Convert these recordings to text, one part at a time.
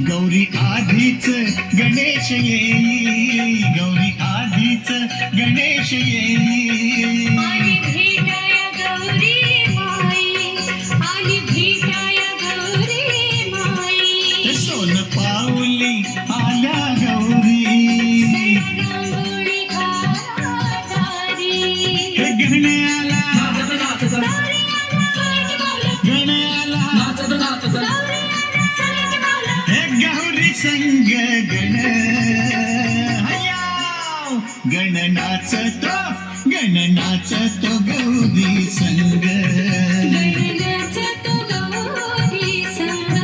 गौरी आधीच गणेश येई, गौरी आधीच गणेश येई. आली भेटाया गौरी माई, आली भेटाया गौरी माई. सोन पाऊली आल्या गौरी, रांगोळी घालादारी. गण्याला गौरी आला सलट मावला, गण्याला गौरी आला सलट मावला. गौरी संग गण हयाव, गण नाचतो, गण नाचतो गौरी संग. गणनाचा तो गौरी संग.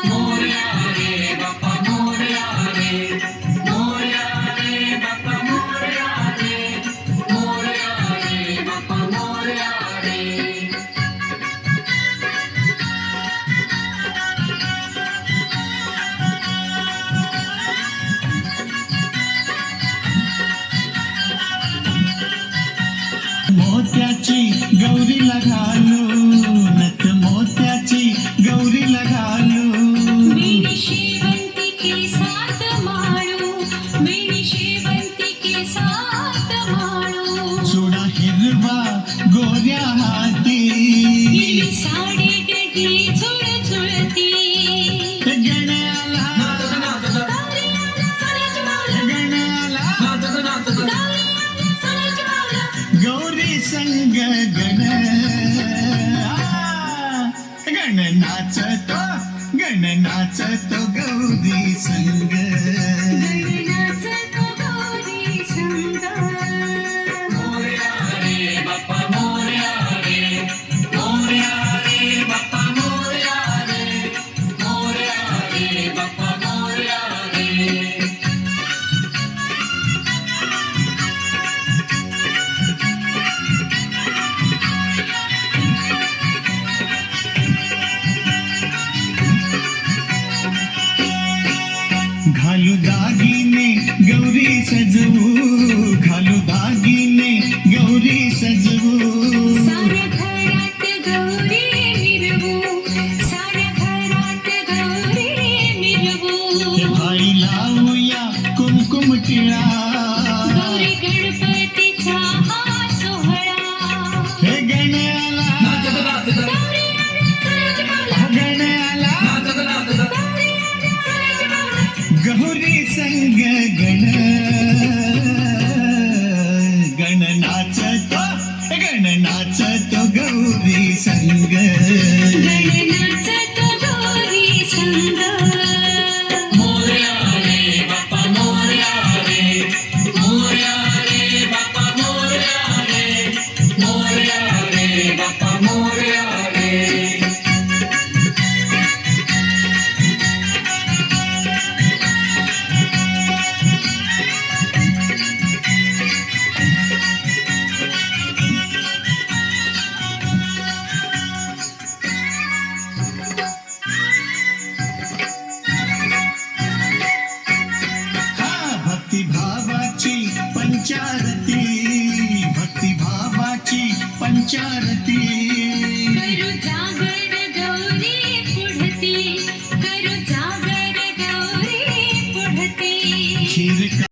मोरया रे बाप्पा मोरया रे, मोरया रे बाप्पा मोरया रे, मोरया रे बाप्पा मोरया रे. मोत्याची गौरीला घालू, नथ मोत्याची गौरीला घालू. मेरी शेवंती के साथ माळू, मेरी शेवंती के साथ माळू. चुडा हिरवा गोऱ्या हाती, हिरवी साडी गठी झुळझुळती. गण्याला गौरी आला सलट मावला, गण्याला गौरी आला सलट मावला. गौरी संग गण गण नाचतो, गण नाचतो गौरी संग. गणनाचा तो गौरी संग. मोरया रे बाप्पा मोरया रे, मोरया रे बाप्पा मोरया रे, मोरया रे बाप्पा मोरया रे. घालू दागिने गौरी सजवू, घालू दागिने गौरी सजवू. साऱ्या घरात गौरी मिरवू, साऱ्या घरात गौरी मिरवू. भाई लावूया कुमकुम टिळा, गौरी गणपतीचा हा सोहळा. हे गण्याला गौरी आला सलट मावला, गण्याला गौरी आला सलट मावला. गौरी संग गण गण नाचतो, गण नाचतो गौरी संग. गणनाचा तो गौरी संग. मोरया रे बाप्पा मोरया रे, मोरया रे बाप्पा मोरया रे, मोरया रे बाप्पा मोरया रे. हा भक्तिभावाची पंचारती, भक्तिभावाची पंचारती.